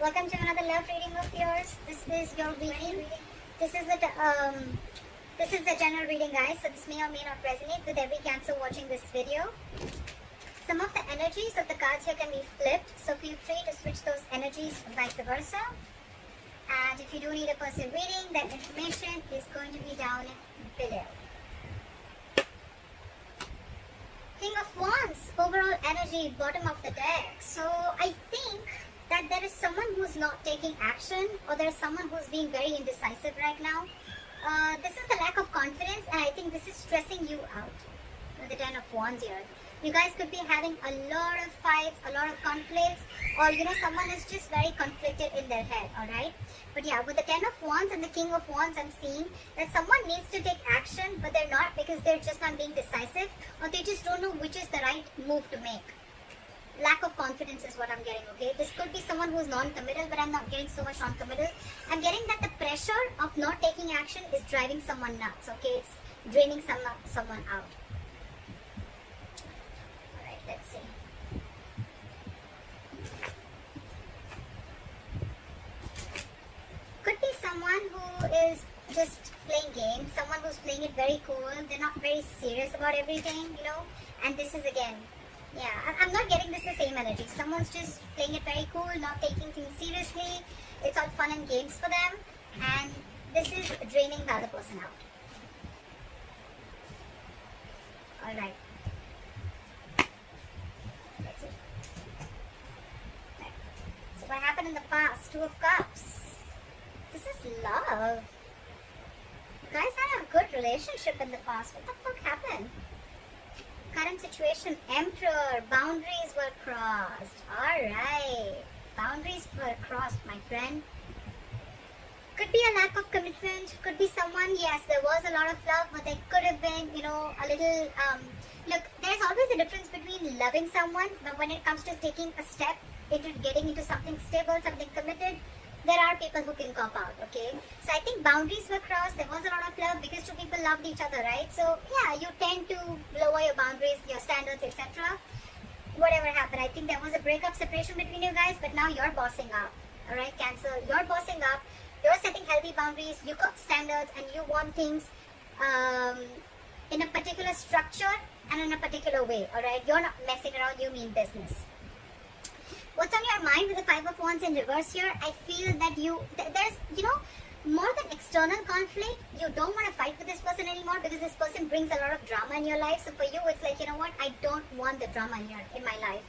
Welcome to another love reading of yours. This is your reading. This is the general reading, guys. So this may or may not resonate with every Cancer watching this video. Some of the energies of the cards here can be flipped, so feel free to switch those energies vice versa. And if you do need a personal reading, that information is going to be down below. King of Wands, overall energy, bottom of the deck. So I think that there is someone who's not taking action, or there's someone who's being very indecisive right now. This is the lack of confidence, and I think this is stressing you out with the Ten of Wands here. You guys could be having a lot of fights, a lot of conflicts, or someone is just very conflicted in their head, alright? But yeah, with the Ten of Wands and the King of Wands, I'm seeing that someone needs to take action, but they're not, because they're just not being decisive, or they just don't know which is the right move to make. Lack of confidence is what I'm getting, okay? This could be someone who's non-committal, but I'm not getting so much non-committal. I'm getting that the pressure of not taking action is driving someone nuts, okay? It's draining someone out. Alright, let's see. Could be someone who is just playing games, someone who's playing it very cool. They're not very serious about everything, and this is again, yeah, I'm not getting this the same energy. Someone's just playing it very cool, not taking things seriously. It's all fun and games for them, and this is draining the other person out. Alright. Let's see. Right. So what happened in the past? Two of Cups. This is love. You guys had a good relationship in the past. What the fuck happened? Current situation, Emperor, boundaries were crossed. Alright, boundaries were crossed, my friend. Could be a lack of commitment, could be someone, yes, there was a lot of love, but there could have been, a little, look, there's always a difference between loving someone, but when it comes to taking a step into getting into something stable, something committed, there are people who can cop out, okay? So I think boundaries were crossed, there was a lot of love because two people loved each other, right? So yeah, you tend to lower your boundaries, your standards, etc. Whatever happened, I think there was a breakup, separation between you guys, but now you're bossing up, alright, Cancer? You're bossing up, you're setting healthy boundaries, you got standards, and you want things in a particular structure and in a particular way, alright? You're not messing around, you mean business. What's on your mind with the Five of Wands in reverse here? I feel that there's, more than external conflict, you don't want to fight with this person anymore because this person brings a lot of drama in your life. So for you, it's like, what? I don't want the drama in my life.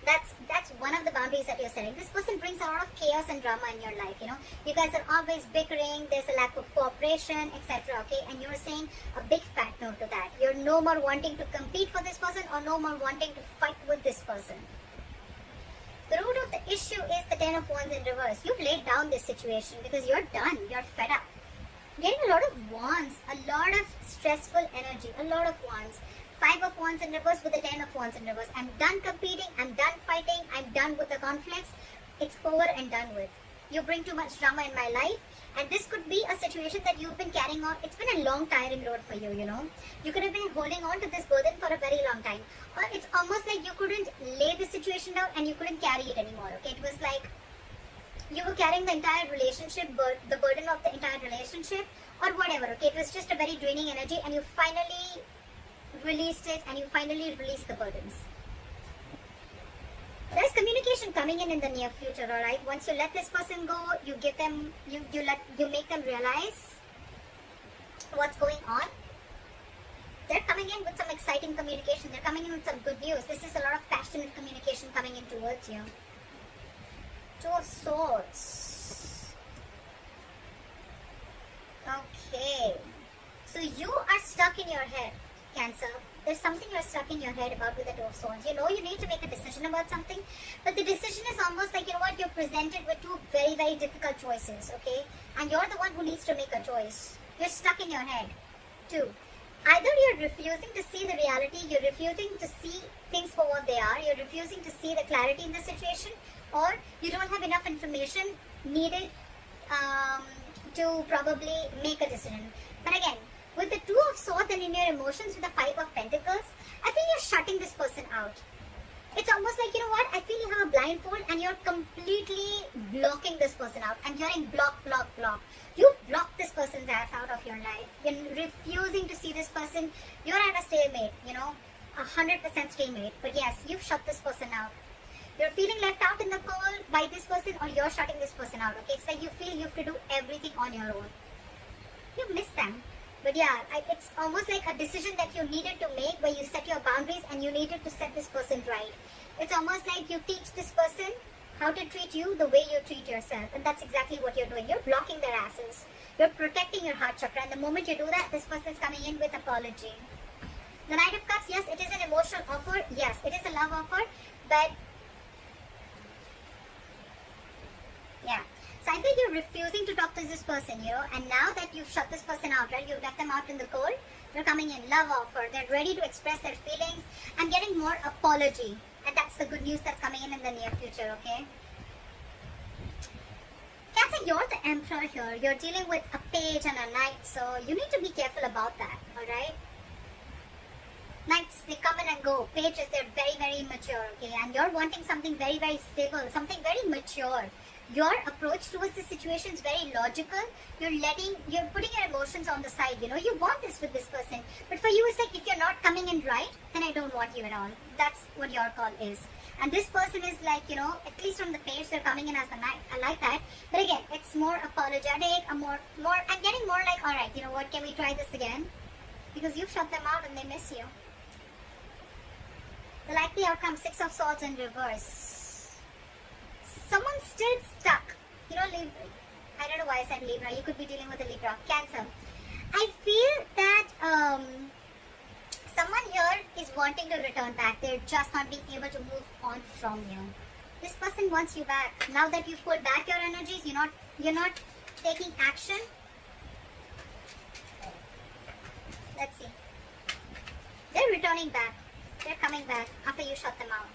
That's one of the boundaries that you're setting. This person brings a lot of chaos and drama in your life, You guys are always bickering, there's a lack of cooperation, etc., okay? And you're saying a big fat no to that. You're no more wanting to compete for this person or no more wanting to fight with this person. The root of the issue is the Ten of Wands in reverse. You've laid down this situation because you're done. You're fed up. Getting a lot of wands, a lot of stressful energy, a lot of wands. Five of Wands in reverse with the Ten of Wands in reverse. I'm done competing. I'm done fighting. I'm done with the conflicts. It's over and done with. You bring too much drama in my life. And this could be a situation that you've been carrying on. It's been a long, tiring road for you, You could have been holding on to this burden for a very long time. Or it's almost like you couldn't lay the situation down and you couldn't carry it anymore, okay? It was like you were carrying the entire relationship, the burden of the entire relationship, or whatever, okay? It was just a very draining energy, and you finally released it, and you finally released the burdens. There's communication coming in the near future, alright? Once you let this person go, you give them, you make them realize what's going on. They're coming in with some exciting communication. They're coming in with some good news. This is a lot of passionate communication coming in towards you. Two of Swords. Okay. So you are stuck in your head, Cancer. There's something you're stuck in your head about with the Two of Swords. You need to make a decision about something, but the decision is almost like, you're presented with two very, very difficult choices, okay? And you're the one who needs to make a choice. You're stuck in your head. Two. Either you're refusing to see the reality, you're refusing to see things for what they are, you're refusing to see the clarity in the situation, or you don't have enough information needed to probably make a decision. But again, with the Two of Swords and in your emotions with the Five of Pentacles, I feel you're shutting this person out. It's almost like, you know what, I feel you have a blindfold and you're completely blocking this person out. I'm hearing block, block, block. You block this person's ass out of your life. You're refusing to see this person. You're at a stalemate, you know, 100% stalemate. But yes, you've shut this person out. You're feeling left out in the cold by this person, or you're shutting this person out, okay? It's like you feel you have to do everything on your own. You miss them. But yeah, it's almost like a decision that you needed to make where you set your boundaries and you needed to set this person right. It's almost like you teach this person how to treat you the way you treat yourself. And that's exactly what you're doing. You're blocking their asses. You're protecting your heart chakra. And the moment you do that, this person's coming in with apology. The Knight of Cups, yes, it is an emotional offer. Yes, it is a love offer. But yeah. So I think you're refusing to talk to this person, you know, and now that you've shut this person out, right, you've left them out in the cold, they're coming in, love offer, they're ready to express their feelings and getting more apology. And that's the good news that's coming in the near future, okay? Cancer, you're the Emperor here. You're dealing with a page and a knight, so you need to be careful about that, alright? Knights, they come in and go. Pages, they're very, very mature, okay? And you're wanting something very, very stable, something very mature. Your approach towards the situation is very logical. You're putting your emotions on the side, you know. You want this with this person. But for you, it's like, if you're not coming in right, then I don't want you at all. That's what your call is. And this person is like, you know, at least from the page, they're coming in as the knight. I like that. But again, it's more apologetic, I'm getting more like, alright, you know what, can we try this again? Because you've shut them out and they miss you. The likely outcome, 6 of Swords in reverse. Someone's still stuck. You know, Libra. I don't know why I said Libra. You could be dealing with a Libra. Cancer. I feel that someone here is wanting to return back. They're just not being able to move on from you. This person wants you back. Now that you've pulled back your energies, you're not taking action. Let's see. They're returning back. They're coming back after you shut them out.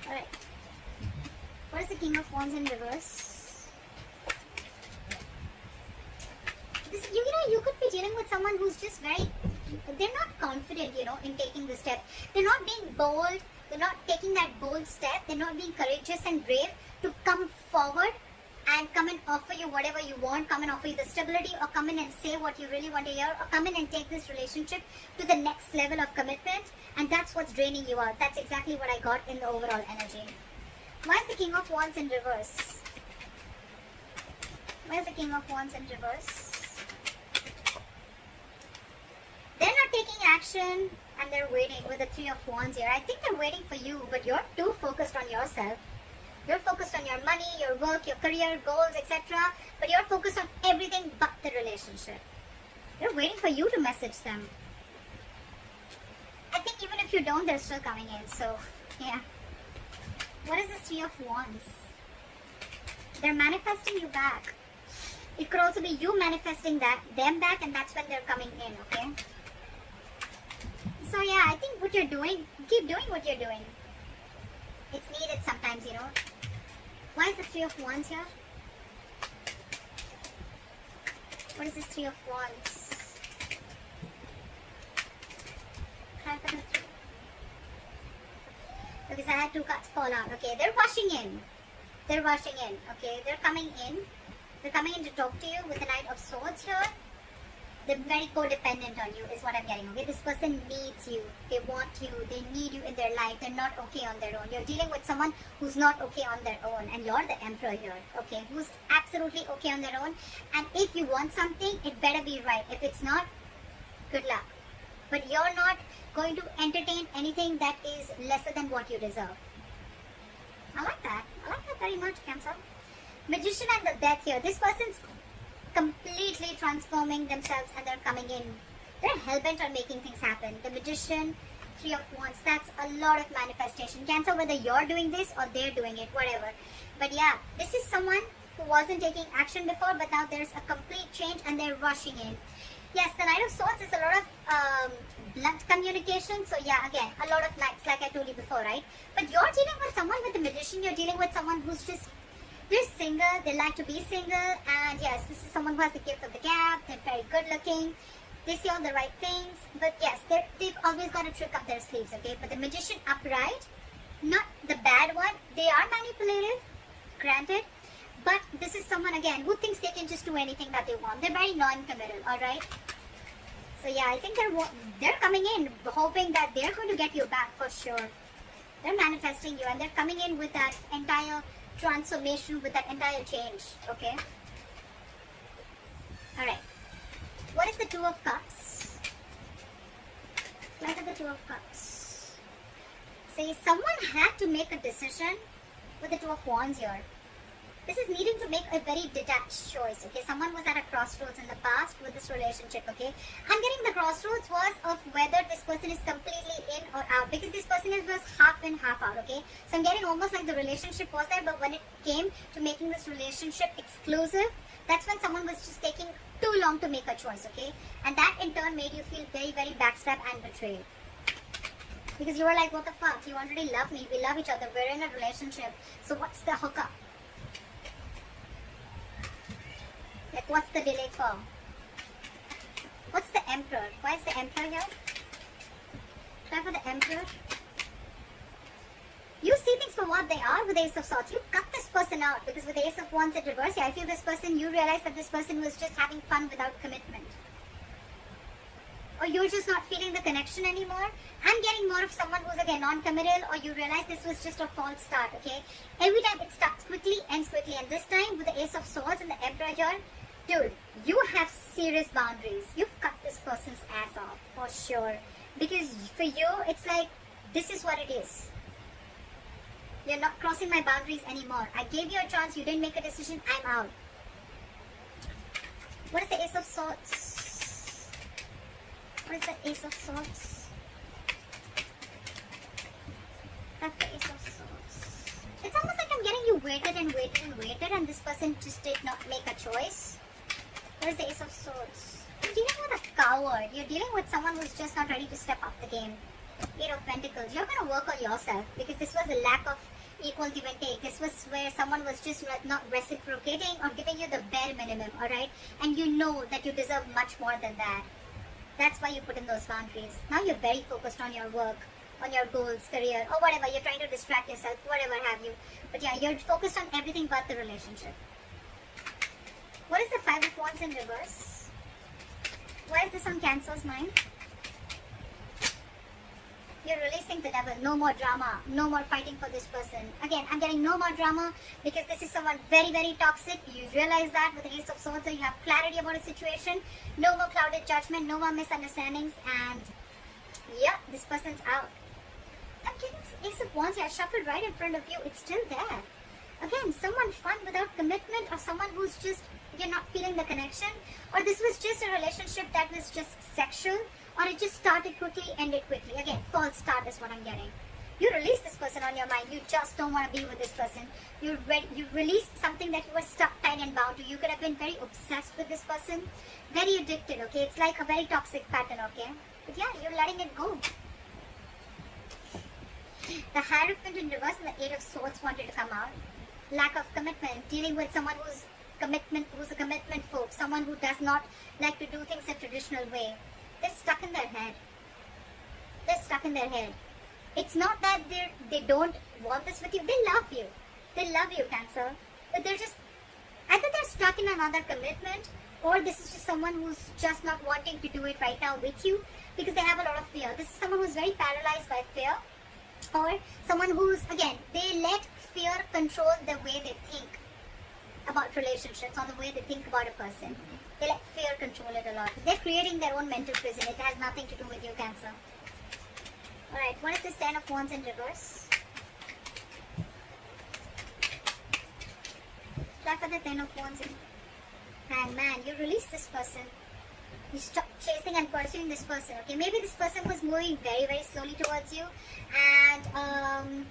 Alright. What is the King of Wands in reverse? You know, you could be dealing with someone who's just they're not confident, you know, in taking the step. They're not being bold. They're not taking that bold step. They're not being courageous and brave to come forward and come and offer you whatever you want, come and offer you the stability, or come in and say what you really want to hear, or come in and take this relationship to the next level of commitment. And that's what's draining you out. That's exactly what I got in the overall energy. Why is the King of Wands in reverse? Why is the King of Wands in reverse? They're not taking action and they're waiting with the 3 of Wands here. I think they're waiting for you, but you're too focused on yourself. You're focused on your money, your work, your career, goals, etc. But you're focused on everything but the relationship. They're waiting for you to message them. I think even if you don't, they're still coming in. So, yeah. What is this 3 of Wands? They're manifesting you back. It could also be you manifesting them back, and that's when they're coming in, okay? So, yeah, I think what you're doing, keep doing what you're doing. It's needed sometimes, you know. Why is the 3 of Wands here? What is this 3 of Wands? Because I had 2 cards fall out. Okay, they're rushing in. They're rushing in. Okay, they're coming in. They're coming in to talk to you with the Knight of Swords here. They're very codependent on you is what I'm getting. Okay, this person needs you. They want you. They need you in their life. They're not okay on their own. You're dealing with someone who's not okay on their own. And you're the Emperor here. Okay, who's absolutely okay on their own. And if you want something, it better be right. If it's not, good luck. But you're not going to entertain anything that is lesser than what you deserve. I like that. I like that very much, Cancer. Magician and the Death here. This person's completely transforming themselves and they're coming in. They're hell-bent on making things happen. The Magician, 3 of Wands, that's a lot of manifestation. Cancer, whether you're doing this or they're doing it, whatever. But yeah, this is someone who wasn't taking action before, but now there's a complete change and they're rushing in. Yes, the Knight of Swords is a lot of blunt communication. So yeah, again, a lot of knights, like I told you before, right? But you're dealing with someone with the Magician. You're dealing with someone who's just, they're single. They like to be single. And yes, this is someone who has the gift of the gab. They're very good looking. They say all the right things, but yes, they've always got a trick up their sleeves, okay? But the magician upright, not the bad one, they are manipulative, granted, but this is someone, again, who thinks they can just do anything that they want. They're very non-committal, alright? So yeah, I think they're coming in hoping that they're going to get you back for sure. They're manifesting you, and they're coming in with that entire transformation, with that entire change, okay? Alright. What is the Two of Cups? What are the Two of Cups? See, someone had to make a decision with the Two of Wands here. This is needing to make a very detached choice, okay? Someone was at a crossroads in the past with this relationship, okay? I'm getting the crossroads was of whether this person is completely in or out, because this person was half in, half out, okay? So I'm getting almost like the relationship was there, but when it came to making this relationship exclusive, that's when someone was just taking too long to make a choice, okay? And that in turn made you feel very, very backstabbed and betrayed. Because you were like, what the fuck? You already love me. We love each other. We're in a relationship. So what's the hookup? Like, what's the delay for? What's the Emperor? Why is the Emperor here? Try for the Emperor. You see things for what they are with the Ace of Swords. You cut this person out, because with the Ace of Wands in reverse, yeah, I feel this person, you realize that this person was just having fun without commitment. Or you're just not feeling the connection anymore. I'm getting more of someone who's again non-committal, or you realize this was just a false start, okay? Every time it starts quickly, ends quickly, and this time with the Ace of Swords and the Emperor here, dude, you have serious boundaries. You've cut this person's ass off, for sure. Because for you, it's like, this is what it is. You're not crossing my boundaries anymore. I gave you a chance, you didn't make a decision, I'm out. What is the Ace of Swords? What is the Ace of Swords? That's the Ace of Swords. It's almost like I'm getting you waited and waited and waited, and this person just did not make a choice. What is the Ace of Swords? You're dealing with a coward. You're dealing with someone who's just not ready to step up the game. Eight of Pentacles. You're going to work on yourself, because this was a lack of equal give and take. This was where someone was just not reciprocating or giving you the bare minimum, alright? And you know that you deserve much more than that. That's why you put in those boundaries. Now you're very focused on your work, on your goals, career, or whatever. You're trying to distract yourself, whatever have you. But yeah, you're focused on everything but the relationship. What is the Five of Wands in reverse? Why is this on Cancer's mind? You're releasing the devil. No more drama. No more fighting for this person. Again, I'm getting no more drama, because this is someone very, very toxic. You realize that with the Ace of Swords, so you have clarity about a situation. No more clouded judgment. No more misunderstandings. And yeah, this person's out. I'm getting this Ace of Wands here shuffled right in front of you. It's still there. Again, someone fun without commitment, or someone who's just, you're not feeling the connection, or this was just a relationship that was just sexual, or it just started quickly, ended quickly. Again, false start is what I'm getting. You release this person on your mind. You just don't want to be with this person. You released something that you were stuck, tied and bound to. You could have been very obsessed with this person, very addicted, okay? It's like a very toxic pattern, okay? But yeah, you're letting it go. The Hierophant in reverse and the Eight of Swords wanted to come out. Lack of commitment, dealing with someone who's a commitment folk, someone who does not like to do things a traditional way. They're stuck in their head. They're stuck in their head. It's not that they don't want this with you. They love you. They love you, Cancer. But they're just, either they're stuck in another commitment, or this is just someone who's just not wanting to do it right now with you, because they have a lot of fear. This is someone who's very paralyzed by fear, or someone who's, again, they let fear control the way they think about relationships, or the way they think about a person. They let fear control it a lot. They're creating their own mental prison. It has nothing to do with you, Cancer. Alright, what is this Ten of Wands in reverse? Try for the Ten of Wands in Hangman. You release this person. You stop chasing and pursuing this person, okay? Maybe this person was moving very, very slowly towards you, and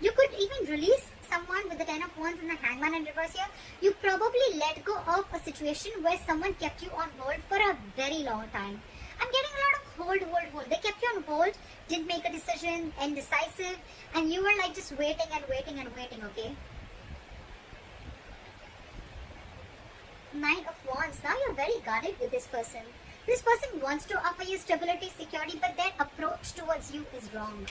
you could even release someone with the Ten of Wands and the Hangman in reverse here. You probably let go of a situation where someone kept you on hold for a very long time. I'm getting a lot of hold. They kept you on hold, didn't make a decision, indecisive, and you were like just waiting and waiting and waiting, okay? Nine of Wands. Now you're very guarded with this person. This person wants to offer you stability, security, but their approach towards you is wrong.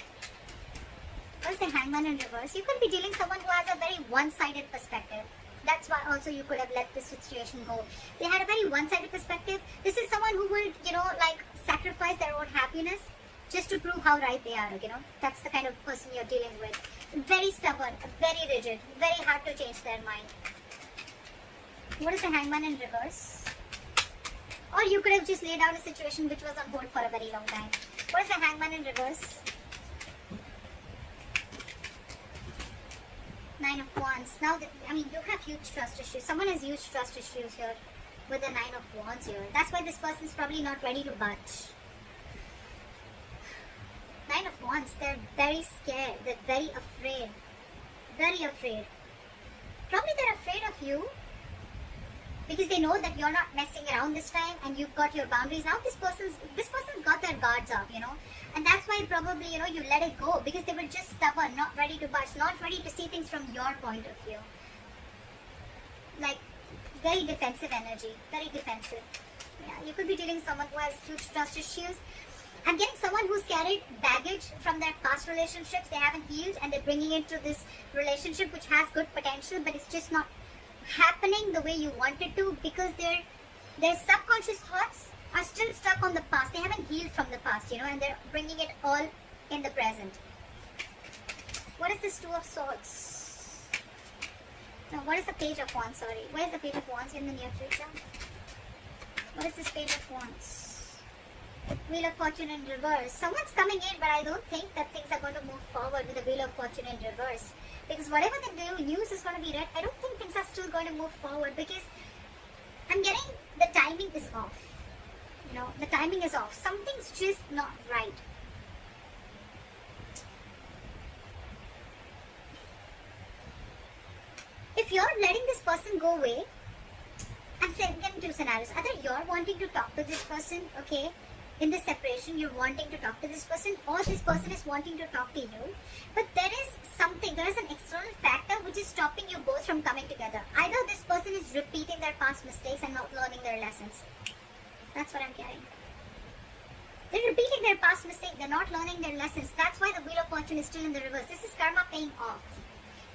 What is the Hangman in reverse? You could be dealing with someone who has a very one-sided perspective. That's why also you could have let this situation go. They had a very one-sided perspective. This is someone who will, like sacrifice their own happiness just to prove how right they are, That's the kind of person you're dealing with. Very stubborn, very rigid, very hard to change their mind. What is the Hangman in reverse? Or you could have just laid out a situation which was on hold for a very long time. What is the Hangman in reverse? Nine of Wands. Now, you have huge trust issues. Someone has huge trust issues here with the Nine of Wands here. That's why this person is probably not ready to budge. Nine of Wands, they're very scared. They're very afraid. Very afraid. Probably they're afraid of you because they know that you're not messing around this time and you've got your boundaries. Now this person's got their guards up, and that's why probably, you let it go because they were just stubborn, not ready to budge, not ready to see things from your point of view. Like, very defensive energy, very defensive. Yeah, you could be dealing with someone who has huge trust issues. I'm getting someone who's carried baggage from their past relationships. They haven't healed and they're bringing it to this relationship which has good potential, but it's just not happening the way you want it to because their subconscious thoughts are still stuck on the past. They haven't healed from the past, and they're bringing it all in the present. What is this Two of Swords? No, what is the Page of Wands? Sorry. What is the Page of Wands in the near future? What is this Page of Wands? Wheel of Fortune in reverse. Someone's coming in, but I don't think that things are going to move forward with the Wheel of Fortune in reverse. Because whatever the news is going to be read, I don't think things are still going to move forward because I'm getting the timing is off. The timing is off. Something's just not right. If you're letting this person go away, I'm saying two scenarios. Either you're wanting to talk to this person, okay, in this separation, you're wanting to talk to this person, or this person is wanting to talk to you. But there is an external factor which is stopping you both from coming together. Either this person is repeating their past mistakes and not learning their lessons. That's what I'm getting. They're repeating their past mistakes, they're not learning their lessons. That's why the Wheel of Fortune is still in the reverse. This is karma paying off.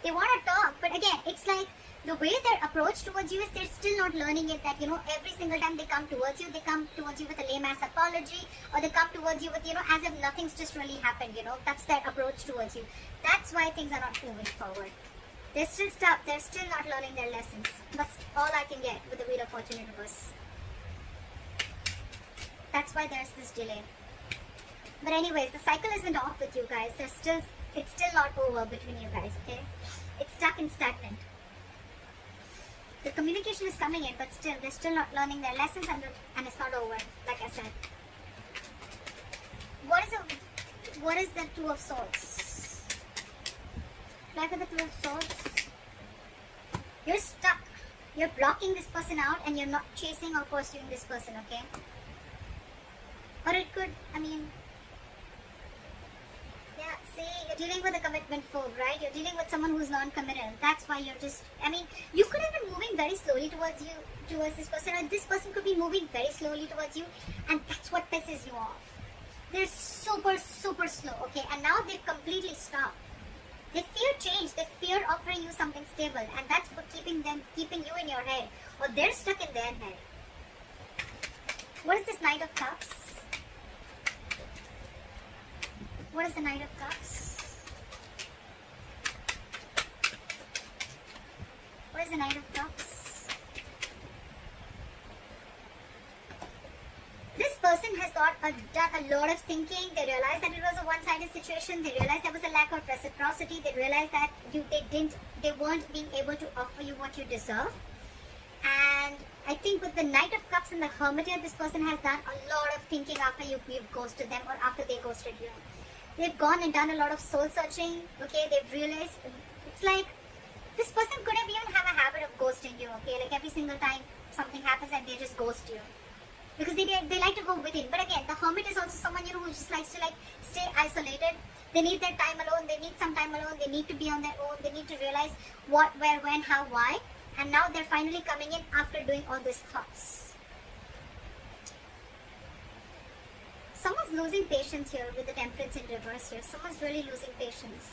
They want to talk, but again, it's like the way their approach towards you is they're still not learning it that, every single time they come towards you with a lame ass apology, or they come towards you with, as if nothing's just really happened, That's their approach towards you. That's why things are not moving forward. They're still stuck. They're still not learning their lessons. That's all I can get with the Wheel of Fortune in reverse. That's why there's this delay. But anyways, the cycle isn't off with you guys. It's still not over between you guys, okay? It's stuck and stagnant. The communication is coming in, but still, they're still not learning their lessons and it's not over, like I said. What is the Two of Swords? Like with the Two of Swords, you're stuck. You're blocking this person out and you're not chasing or pursuing this person, okay? Or it could, yeah, see, you're dealing with a commitment phobe, right? You're dealing with someone who's non-committal. That's why you're just, you could have been moving very slowly towards this person, or this person could be moving very slowly towards you, and that's what pisses you off. They're super, super slow, okay? And now they've completely stopped. They fear change. They fear offering you something stable, and that's what keeping you in your head, or they're stuck in their head. What is this Knight of Cups? What is the Knight of Cups? What is the Knight of Cups? This person has done a lot of thinking. They realized that it was a one-sided situation. They realized there was a lack of reciprocity. They realized that they weren't being able to offer you what you deserve. And I think with the Knight of Cups and the Hermit here, this person has done a lot of thinking after you've ghosted them or after they ghosted you. They've gone and done a lot of soul searching, okay? They've realized, it's like, this person couldn't even have a habit of ghosting you, okay? Like every single time something happens and they just ghost you. Because they like to go within. But again, the Hermit is also someone, who just likes to stay isolated. They need their time alone. They need some time alone. They need to be on their own. They need to realize what, where, when, how, why. And now they're finally coming in after doing all these thoughts. Someone's losing patience here with the Temperance in reverse here. Someone's really losing patience.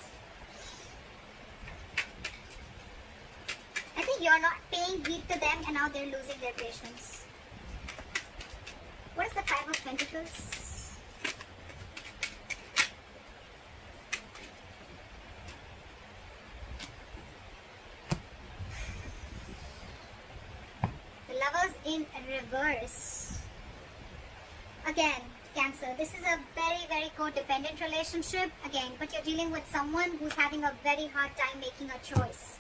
I think you're not paying heed to them and now they're losing their patience. What is the Five of Pentacles? The Lovers in reverse. Again, Cancer, this is a very, very codependent relationship. Again, but you're dealing with someone who's having a very hard time making a choice.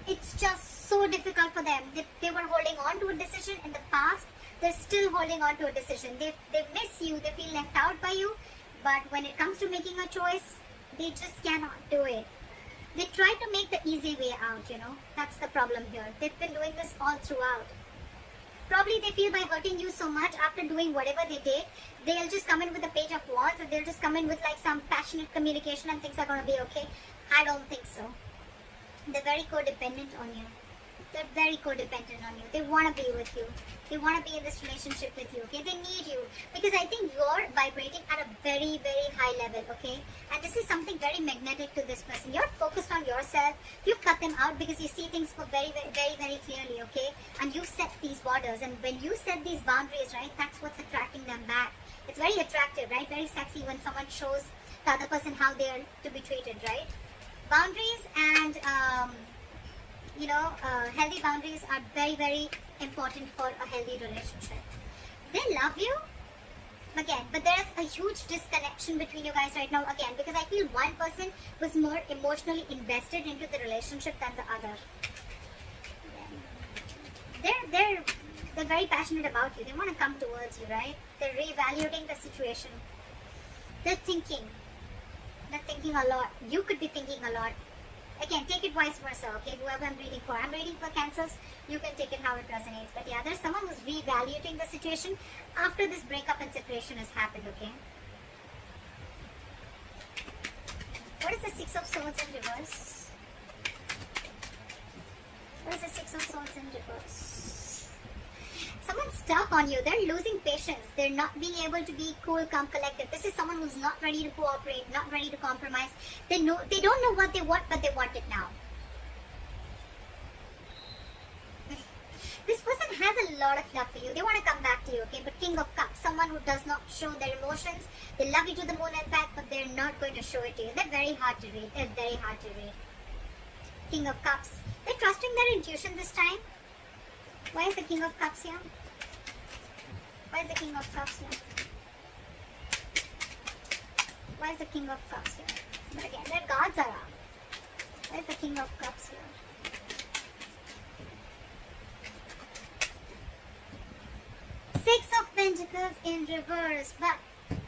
It's just so difficult for them. They were holding on to a decision in the past. They're still holding on to a decision. They miss you. They feel left out by you. But when it comes to making a choice, they just cannot do it. They try to make the easy way out, you know. That's the problem here. They've been doing this all throughout. Probably they feel by hurting you so much after doing whatever they did, they'll just come in with a page of wands and they'll just come in with like some passionate communication and things are going to be okay. I don't think so. They're very codependent on you. They're very codependent on you. They want to be with you. They want to be in this relationship with you, okay? They need you. Because I think you're vibrating at a very, very high level, okay? And this is something very magnetic to this person. You're focused on yourself. You've cut them out because you see things for very, very, very, very clearly, okay? And you set these borders. And when you set these boundaries, right, that's what's attracting them back. It's very attractive, right? Very sexy when someone shows the other person how they're to be treated, right? Boundaries and, healthy boundaries are very, very important for a healthy relationship. They love you, again, but there's a huge disconnection between you guys right now, again, because I feel one person was more emotionally invested into the relationship than the other. They're very passionate about you. They want to come towards you, right? They're reevaluating the situation. They're thinking a lot. You could be thinking a lot. Again, take it vice versa, okay? Whoever I'm reading for. I'm reading for Cancers. You can take it how it resonates. But yeah, there's someone who's reevaluating the situation after this breakup and separation has happened, okay? What is the Six of Swords in reverse? What is the Six of Swords in reverse? Someone's stuck on you. They're losing patience. They're not being able to be cool, calm, collected. This is someone who's not ready to cooperate, not ready to compromise. They don't know what they want, but they want it now. This person has a lot of love for you. They want to come back to you, okay? But King of Cups, someone who does not show their emotions. They love you to the moon and back, but they're not going to show it to you. They're very hard to read. They're very hard to read. King of Cups. They're trusting their intuition this time. Why is the King of Cups here? Why is the King of Cups here? Why is the King of Cups here? But again, their guards are up. Why is the King of Cups here? Six of Pentacles in reverse. But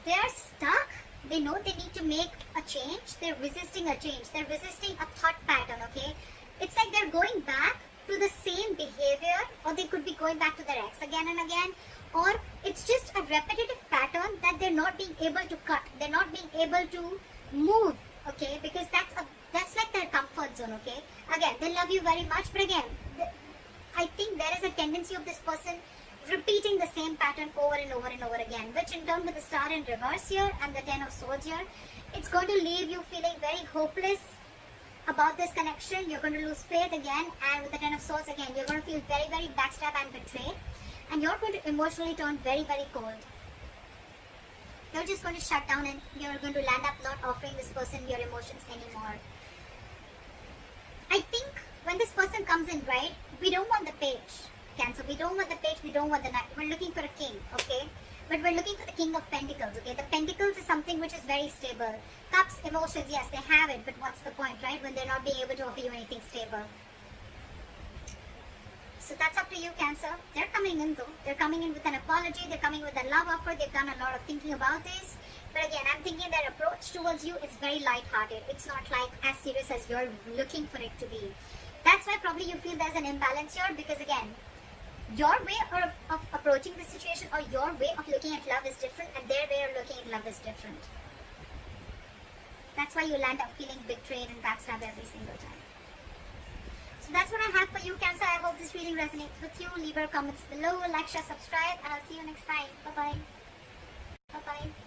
they are stuck. They know they need to make a change. They're resisting a change. They're resisting a thought pattern, okay? It's like they're going back to the same behavior, or they could be going back to their ex again and again, or it's just a repetitive pattern that they're not being able to cut. They're not being able to move, okay? Because that's like their comfort zone, okay? Again, they love you very much, but again, I think there is a tendency of this person repeating the same pattern over and over and over again, which in turn with the Star in reverse here and the Ten of Swords here, it's going to leave you feeling very hopeless about this connection. You're going to lose faith again, and with the Ten of Swords again, you're going to feel very, very backstabbed and betrayed, and you're going to emotionally turn very, very cold. You're just going to shut down and you're going to land up not offering this person your emotions anymore. I think when this person comes in, right, we don't want the page, Cancer. We don't want the page, we don't want the knight. We're looking for a king, okay? But we're looking for the King of Pentacles, okay? The Pentacles is something which is very stable. Cups, emotions, yes, they have it, but what's the point, right? When they're not being able to offer you anything stable. So that's up to you, Cancer. They're coming in though. They're coming in with an apology. They're coming with a love offer. They've done a lot of thinking about this. But again, I'm thinking their approach towards you is very light-hearted. It's not like as serious as you're looking for it to be. That's why probably you feel there's an imbalance here, because again, your way of approaching the situation or your way of looking at love is different, and their way of looking at love is different. That's why you land up feeling betrayed and backstabbed every single time. So that's what I have for you, Cancer. I hope this reading resonates with you. Leave your comments below, like, share, subscribe, and I'll see you next time. Bye-bye. Bye-bye.